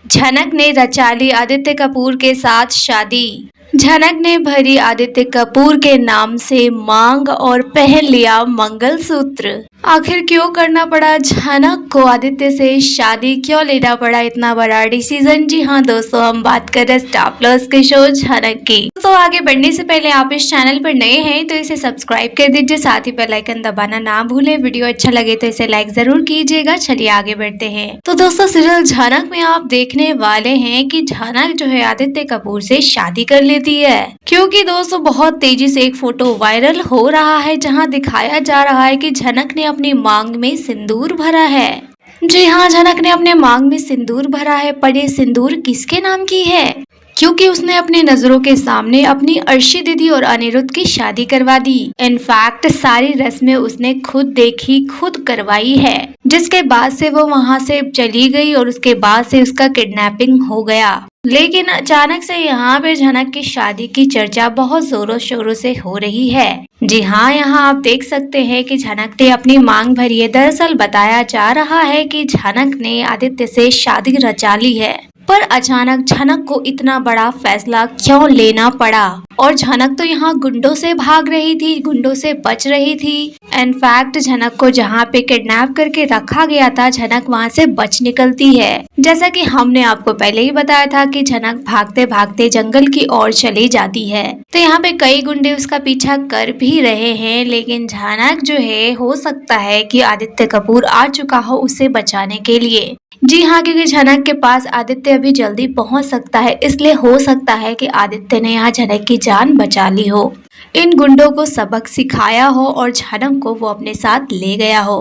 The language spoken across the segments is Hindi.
झनक ने रचा ली आदित्य कपूर के साथ शादी। झनक ने भरी आदित्य कपूर के नाम से मांग और पहन लिया मंगलसूत्र। आखिर क्यों करना पड़ा झनक को आदित्य से शादी, क्यों लेना पड़ा इतना बड़ा डिसीजन? जी हाँ दोस्तों, हम बात कर रहे हैं स्टार प्लस के शो झनक की। तो आगे बढ़ने से पहले आप इस चैनल पर नए हैं तो इसे सब्सक्राइब कर दीजिए, साथ ही बेल आइकन दबाना ना भूले। वीडियो अच्छा लगे तो इसे लाइक जरूर कीजिएगा। चलिए आगे बढ़ते हैं। तो दोस्तों, सीरियल झनक में आप देखने वाले हैं कि झनक जो है आदित्य कपूर से शादी कर लेती है, क्योंकि दोस्तों बहुत तेजी से एक फोटो वायरल हो रहा है जहां दिखाया जा रहा है कि झनक ने अपनी मांग में सिंदूर भरा है। जी हाँ, झनक ने अपने मांग में सिंदूर भरा है, पर ये सिंदूर किसके नाम की है? क्योंकि उसने अपनी नजरों के सामने अपनी अर्शी दीदी और अनिरुद्ध की शादी करवा दी। इनफैक्ट सारी रस्में उसने खुद देखी, खुद करवाई है, जिसके बाद से वो वहां से चली गई और उसके बाद से उसका किडनैपिंग हो गया। लेकिन अचानक से यहाँ पे झनक की शादी की चर्चा बहुत जोरों शोरों से हो रही है। जी हाँ, यहाँ आप देख सकते हैं कि झनक ने अपनी मांग भरी है। दरअसल बताया जा रहा है कि झनक ने आदित्य से शादी रचा ली है, पर अचानक झनक को इतना बड़ा फैसला क्यों लेना पड़ा? और झनक तो यहाँ गुंडों से भाग रही थी, गुंडों से बच रही थी। इनफैक्ट झनक को जहाँ पे किडनैप करके रखा गया था, झनक वहाँ से बच निकलती है। जैसा कि हमने आपको पहले ही बताया था कि झनक भागते भागते जंगल की ओर चली जाती है। तो यहाँ पे कई गुंडे उसका पीछा कर भी रहे हैं, लेकिन झनक जो है, हो सकता है कि आदित्य कपूर आ चुका हो उसे बचाने के लिए। जी हाँ, क्योंकि झनक के पास आदित्य अभी जल्दी पहुंच सकता है, इसलिए हो सकता है कि आदित्य ने यहाँ झनक की जान बचा ली हो, इन गुंडों को सबक सिखाया हो और झनक को वो अपने साथ ले गया हो।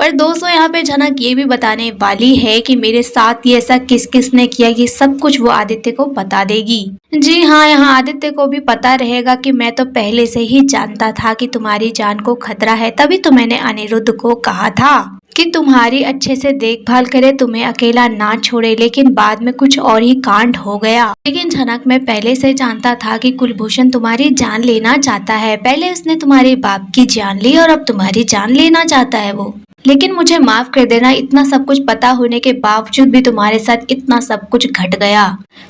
पर दोस्तों, यहाँ पे झनक ये भी बताने वाली है कि मेरे साथ ये ऐसा किस किस ने किया, ये सब कुछ वो आदित्य को बता देगी। जी हाँ, यहाँ आदित्य को भी पता रहेगा कि मैं तो पहले से ही जानता था कि तुम्हारी जान को खतरा है, तभी तो मैंने अनिरुद्ध को कहा था कि तुम्हारी अच्छे से देखभाल करे, तुम्हें अकेला ना छोड़े। लेकिन बाद में कुछ और ही कांड हो गया। लेकिन झनक, मैं पहले से जानता था कि कुलभूषण तुम्हारी जान लेना चाहता है। पहले उसने तुम्हारे बाप की जान ली और अब तुम्हारी जान लेना चाहता है वो। लेकिन मुझे माफ कर देना, इतना सब कुछ पता होने के बावजूद भी तुम्हारे साथ इतना सब कुछ घट गया।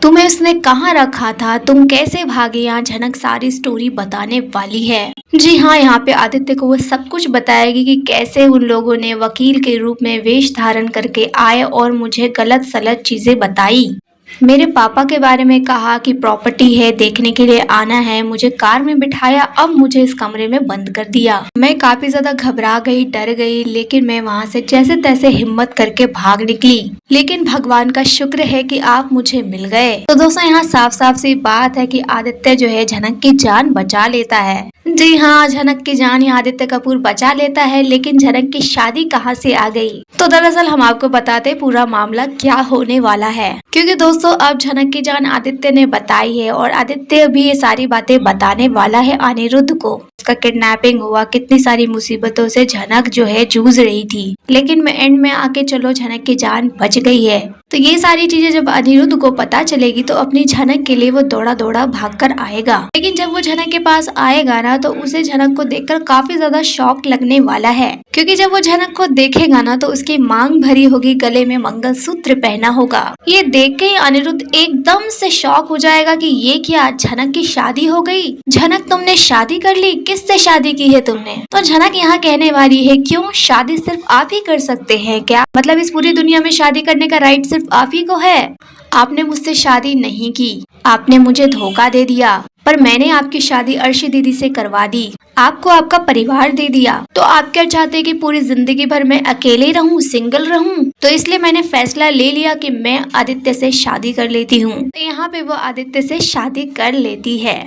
तुम्हें उसने कहाँ रखा था, तुम कैसे भागे? यहाँ झनक सारी स्टोरी बताने वाली है। जी हाँ, यहाँ पे आदित्य को वो सब कुछ बताएगी कि कैसे उन लोगों ने वकील के रूप में वेश धारण करके आए और मुझे गलत सलत चीजें बताई। मेरे पापा के बारे में कहा कि प्रॉपर्टी है, देखने के लिए आना है, मुझे कार में बिठाया, अब मुझे इस कमरे में बंद कर दिया। मैं काफी ज्यादा घबरा गई, डर गई, लेकिन मैं वहाँ से जैसे तैसे हिम्मत करके भाग निकली। लेकिन भगवान का शुक्र है कि आप मुझे मिल गए। तो दोस्तों, यहाँ साफ साफ सी बात है कि आदित्य जो है झनक की जान बचा लेता है। जी हाँ, झनक की जान आदित्य कपूर बचा लेता है, लेकिन झनक की शादी कहाँ से आ गई? तो दरअसल हम आपको बताते पूरा मामला क्या होने वाला है, क्योंकि दोस्तों अब झनक की जान आदित्य ने बताई है और आदित्य भी ये सारी बातें बताने वाला है अनिरुद्ध को। उसका किडनैपिंग हुआ, कितनी सारी मुसीबतों से झनक जो है जूझ रही थी, लेकिन एंड में आके चलो झनक की जान बच गई है। तो ये सारी चीजें जब अनिरुद्ध को पता चलेगी तो अपनी झनक के लिए वो दौड़ा दौड़ा भाग कर आएगा। लेकिन जब वो झनक के पास आएगा ना, तो उसे झनक को देखकर काफी ज्यादा शॉक लगने वाला है, क्योंकि जब वो झनक को देखेगा ना, तो उसकी मांग भरी होगी, गले में मंगलसूत्र पहना होगा। ये देख के अनिरुद्ध एकदम से शॉक हो जाएगा कि ये क्या, झनक की शादी हो गई? झनक, तुमने शादी कर ली? किससे शादी की है तुमने? तो झनक यहाँ कहने वाली है, क्यों, शादी सिर्फ आप ही कर सकते हैं क्या? मतलब इस पूरी दुनिया में शादी करने का राइट सिर्फ आप ही को है? आपने मुझसे शादी नहीं की, आपने मुझे धोखा दे दिया, पर मैंने आपकी शादी अर्शी दीदी से करवा दी, आपको आपका परिवार दे दिया। तो आप क्या चाहते हैं कि पूरी जिंदगी भर मैं अकेले रहूं, सिंगल रहूं? तो इसलिए मैंने फैसला ले लिया कि मैं आदित्य से शादी कर लेती हूँ। तो यहाँ पे वो आदित्य से शादी कर लेती है।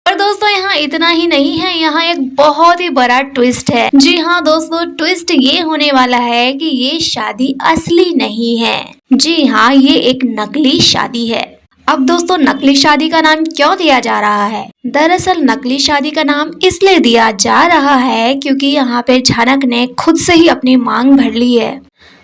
और दोस्तों, यहाँ इतना ही नहीं है, यहाँ एक बहुत ही बड़ा ट्विस्ट है। जी हाँ दोस्तों, ट्विस्ट ये होने वाला है कि ये शादी असली नहीं है। जी हाँ, ये एक नकली शादी है। अब दोस्तों, नकली शादी का नाम क्यों दिया जा रहा है? दरअसल नकली शादी का नाम इसलिए दिया जा रहा है क्योंकि यहाँ पे झनक ने खुद से ही अपनी मांग भर ली है,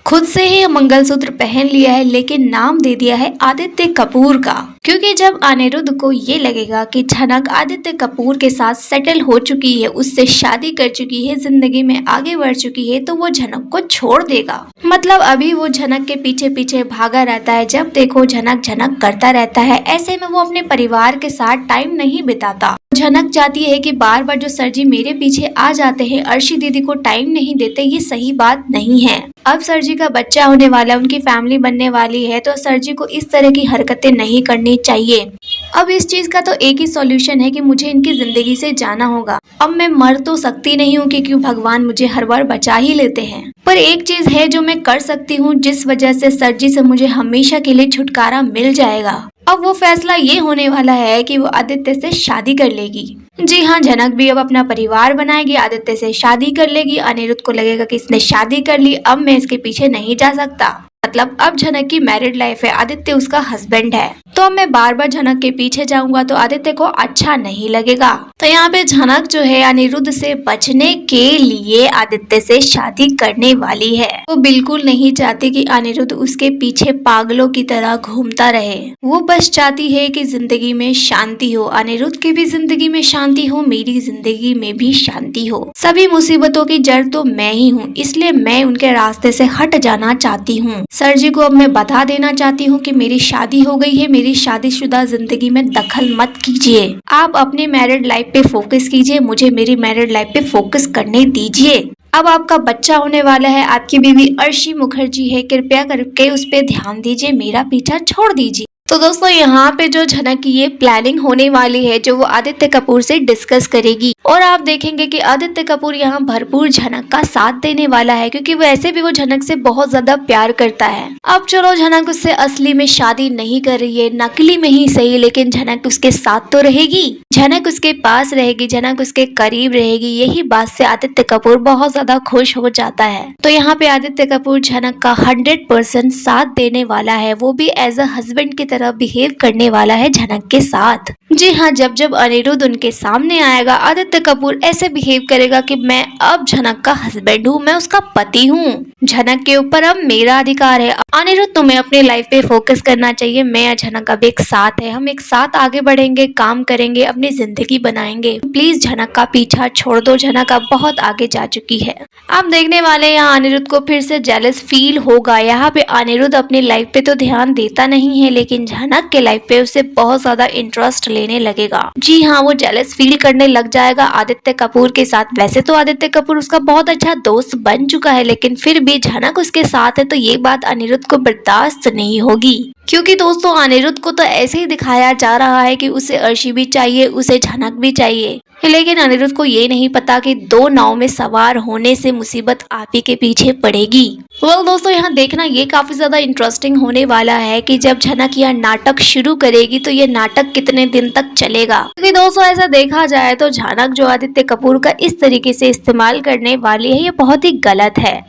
खुद से ही मंगलसूत्र पहन लिया है, लेकिन नाम दे दिया है आदित्य कपूर का। क्योंकि जब अनिरुद्ध को ये लगेगा कि झनक आदित्य कपूर के साथ सेटल हो चुकी है, उससे शादी कर चुकी है, जिंदगी में आगे बढ़ चुकी है, तो वो झनक को छोड़ देगा। मतलब अभी वो झनक के पीछे पीछे भागा रहता है, जब देखो झनक झनक करता रहता है। ऐसे में वो अपने परिवार के साथ टाइम नहीं बिताता। झनक चाहती है कि बार बार जो सर जी मेरे पीछे आ जाते हैं, अर्शी दीदी को टाइम नहीं देते, ये सही बात नहीं है। अब सर जी का बच्चा होने वाला है, उनकी फैमिली बनने वाली है, तो सर जी को इस तरह की हरकतें नहीं करनी चाहिए। अब इस चीज का तो एक ही सॉल्यूशन है कि मुझे इनकी जिंदगी से जाना होगा। अब मैं मर तो सकती नहीं हूँ, क्योंकि भगवान मुझे हर बार बचा ही लेते हैं, पर एक चीज है जो मैं कर सकती हूँ, जिस वजह से सर जी से मुझे हमेशा के लिए छुटकारा मिल जाएगा। अब वो फैसला ये होने वाला है कि वो आदित्य से शादी कर लेगी। जी हाँ, झनक भी अब अपना परिवार बनाएगी, आदित्य से शादी कर लेगी। अनिरुद्ध को लगेगा कि इसने शादी कर ली, अब मैं इसके पीछे नहीं जा सकता। मतलब अब झनक की मैरिड लाइफ है, आदित्य उसका हस्बैंड है, तो मैं बार बार झनक के पीछे जाऊंगा तो आदित्य को अच्छा नहीं लगेगा। तो यहाँ पे झनक जो है अनिरुद्ध से बचने के लिए आदित्य से शादी करने वाली है। वो बिल्कुल नहीं चाहती कि अनिरुद्ध उसके पीछे पागलों की तरह घूमता रहे। वो बस चाहती है कि जिंदगी में शांति हो, अनिरुद्ध की भी जिंदगी में शांति हो, मेरी जिंदगी में भी शांति हो। सभी मुसीबतों की जड़ तो मैं ही हूँ, इसलिए मैं उनके रास्ते से हट जाना चाहती हूँ। सर जी को अब मैं बता देना चाहती हूँ कि मेरी शादी हो गई है, मेरी शादीशुदा जिंदगी में दखल मत कीजिए। आप अपने मैरिड लाइफ पे फोकस कीजिए, मुझे मेरी मैरिड लाइफ पे फोकस करने दीजिए। अब आपका बच्चा होने वाला है, आपकी बीवी अर्शी मुखर्जी है, कृपया करके उस पे ध्यान दीजिए, मेरा पीछा छोड़ दीजिए। तो दोस्तों यहाँ पे जो झनक की ये प्लानिंग होने वाली है, जो वो आदित्य कपूर से डिस्कस करेगी, और आप देखेंगे कि आदित्य कपूर यहाँ भरपूर झनक का साथ देने वाला है, क्योंकि वैसे भी वो झनक से बहुत ज्यादा प्यार करता है। अब चलो झनक उससे असली में शादी नहीं कर रही है, नकली में ही सही, लेकिन झनक उसके साथ तो रहेगी, झनक उसके पास रहेगी, झनक उसके करीब रहेगी। यही बात से आदित्य कपूर बहुत ज्यादा खुश हो जाता है। तो यहाँ पे आदित्य कपूर झनक का 100% साथ देने वाला है, वो भी एज अ हस्बैंड की तरह बिहेव करने वाला है झनक के साथ। जी हाँ, जब जब अनिरुद्ध उनके सामने आएगा, आदित्य कपूर ऐसे बिहेव करेगा कि मैं अब झनक का हस्बैंड हूँ, मैं उसका पति हूँ, झनक के ऊपर अब मेरा अधिकार है। अनिरुद्ध, तुम्हें अपनी लाइफ पे फोकस करना चाहिए, मैं और झनक अब एक साथ है, हम एक साथ आगे बढ़ेंगे, काम करेंगे, अपनी जिंदगी बनाएंगे। प्लीज झनक का पीछा छोड़ दो, झनक अब बहुत आगे जा चुकी है। आप देखने वाले यहाँ अनिरुद्ध को फिर से जेलस फील होगा। यहाँ पे अनिरुद्ध अपनी लाइफ पे तो ध्यान देता नहीं है, लेकिन झनक के लाइफ पे उसे बहुत ज्यादा इंटरेस्ट लेने लगेगा। जी हाँ, वो जेलस फील करने लग जाएगा आदित्य कपूर के साथ। वैसे तो आदित्य कपूर उसका बहुत अच्छा दोस्त बन चुका है, लेकिन फिर भी झनक उसके साथ है, तो ये बात अनिरुद्ध को बर्दाश्त नहीं होगी। क्योंकि दोस्तों अनिरुद्ध को तो ऐसे ही दिखाया जा रहा है कि उसे अर्शी भी चाहिए, उसे झनक भी चाहिए, लेकिन अनिरुद्ध को ये नहीं पता कि दो नाव में सवार होने से मुसीबत आप ही के पीछे पड़ेगी। दोस्तों यहाँ देखना ये काफी ज्यादा इंटरेस्टिंग होने वाला है कि जब झनक यह नाटक शुरू करेगी तो ये नाटक कितने दिन तक चलेगा। क्योंकि दोस्तों ऐसा देखा जाए तो झनक जो आदित्य कपूर का इस तरीके से इस्तेमाल करने वाली है, ये बहुत ही गलत है,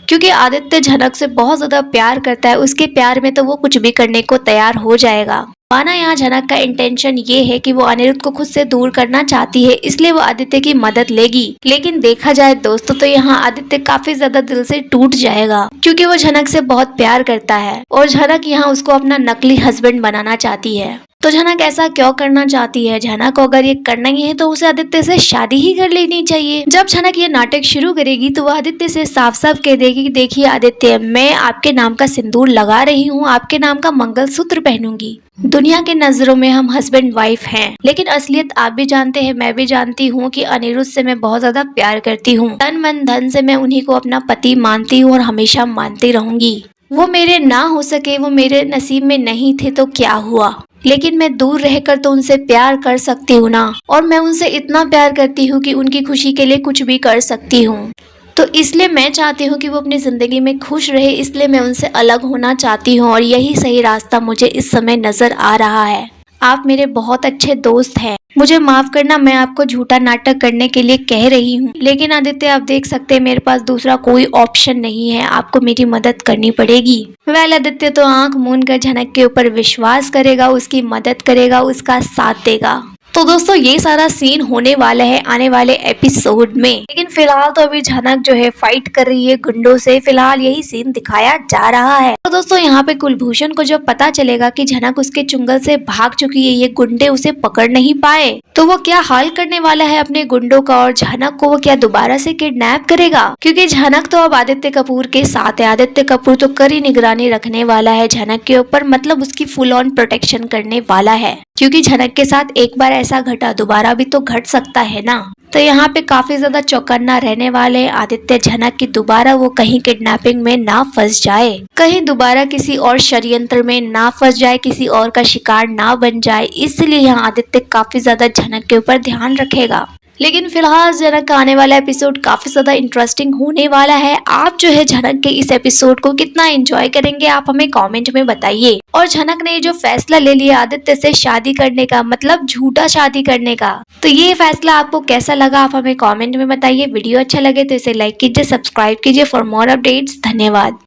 क्योंकि आदित्य झनक से बहुत ज्यादा प्यार करता है, उसके प्यार में तो वो कुछ भी करने को तैयार हो जाएगा। माना यहाँ झनक का इंटेंशन ये है कि वो अनिरुद्ध को खुद से दूर करना चाहती है, इसलिए वो आदित्य की मदद लेगी, लेकिन देखा जाए दोस्तों तो यहाँ आदित्य काफी ज्यादा दिल से टूट जाएगा, क्योंकि वो झनक से बहुत प्यार करता है और झनक यहाँ उसको अपना नकली हस्बैंड बनाना चाहती है। तो झनक ऐसा क्यों करना चाहती है? झनक को अगर ये करना ही है तो उसे आदित्य से शादी ही कर लेनी चाहिए। जब झनक ये नाटक शुरू करेगी तो वो आदित्य से साफ साफ कह देगी कि देखिए आदित्य, मैं आपके नाम का सिंदूर लगा रही हूँ, आपके नाम का मंगलसूत्र पहनूंगी। दुनिया के नजरों में हम हस्बैंड वाइफ हैं, लेकिन असलियत आप भी जानते हैं, मैं भी जानती हूँ कि अनिरुद्ध से मैं बहुत ज्यादा प्यार करती हूँ। तन मन धन से मैं उन्हीं को अपना पति मानती हूँ और हमेशा मानती रहूंगी। वो मेरे ना हो सके, वो मेरे नसीब में नहीं थे तो क्या हुआ, लेकिन मैं दूर रहकर तो उनसे प्यार कर सकती हूँ ना, और मैं उनसे इतना प्यार करती हूँ कि उनकी खुशी के लिए कुछ भी कर सकती हूँ। तो इसलिए मैं चाहती हूँ कि वो अपनी ज़िंदगी में खुश रहे, इसलिए मैं उनसे अलग होना चाहती हूँ, और यही सही रास्ता मुझे इस समय नज़र आ रहा है। आप मेरे बहुत अच्छे दोस्त हैं, मुझे माफ करना, मैं आपको झूठा नाटक करने के लिए कह रही हूँ, लेकिन आदित्य आप देख सकते हैं मेरे पास दूसरा कोई ऑप्शन नहीं है, आपको मेरी मदद करनी पड़ेगी। आदित्य तो आंख मूंद कर झनक के ऊपर विश्वास करेगा, उसकी मदद करेगा, उसका साथ देगा। तो दोस्तों ये सारा सीन होने वाला है आने वाले एपिसोड में, लेकिन फिलहाल तो अभी झनक जो है फाइट कर रही है गुंडों से, फिलहाल यही सीन दिखाया जा रहा है। तो दोस्तों यहाँ पे कुलभूषण को जब पता चलेगा कि झनक उसके चुंगल से भाग चुकी है, ये गुंडे उसे पकड़ नहीं पाए, तो वो क्या हाल करने वाला है अपने गुंडों का, और झनक को वो क्या दोबारा से किडनैप करेगा, क्योंकि झनक तो अब आदित्य कपूर के साथ है। आदित्य कपूर तो कड़ी निगरानी रखने वाला है झनक के ऊपर, मतलब उसकी फुल ऑन प्रोटेक्शन करने वाला है, क्योंकि झनक के साथ एक बार ऐसा घटा दोबारा भी तो घट सकता है ना। तो यहाँ पे काफी ज्यादा चौकन्ना रहने वाले आदित्य झनक की दोबारा वो कहीं किडनैपिंग में ना फंस जाए, कहीं दोबारा किसी और षड्यंत्र में ना फंस जाए, किसी और का शिकार ना बन जाए, इसलिए यहाँ आदित्य काफी ज्यादा झनक के ऊपर ध्यान रखेगा। लेकिन फिलहाल झनक का आने वाला एपिसोड काफी ज्यादा इंटरेस्टिंग होने वाला है। आप जो है झनक के इस एपिसोड को कितना एंजॉय करेंगे आप हमें कमेंट में बताइए। और झनक ने जो फैसला ले लिया आदित्य से शादी करने का, मतलब झूठा शादी करने का, तो ये फैसला आपको कैसा लगा आप हमें कमेंट में बताइए। वीडियो अच्छा लगे तो इसे लाइक कीजिए, सब्सक्राइब कीजिए फॉर मोर अपडेट्स। धन्यवाद।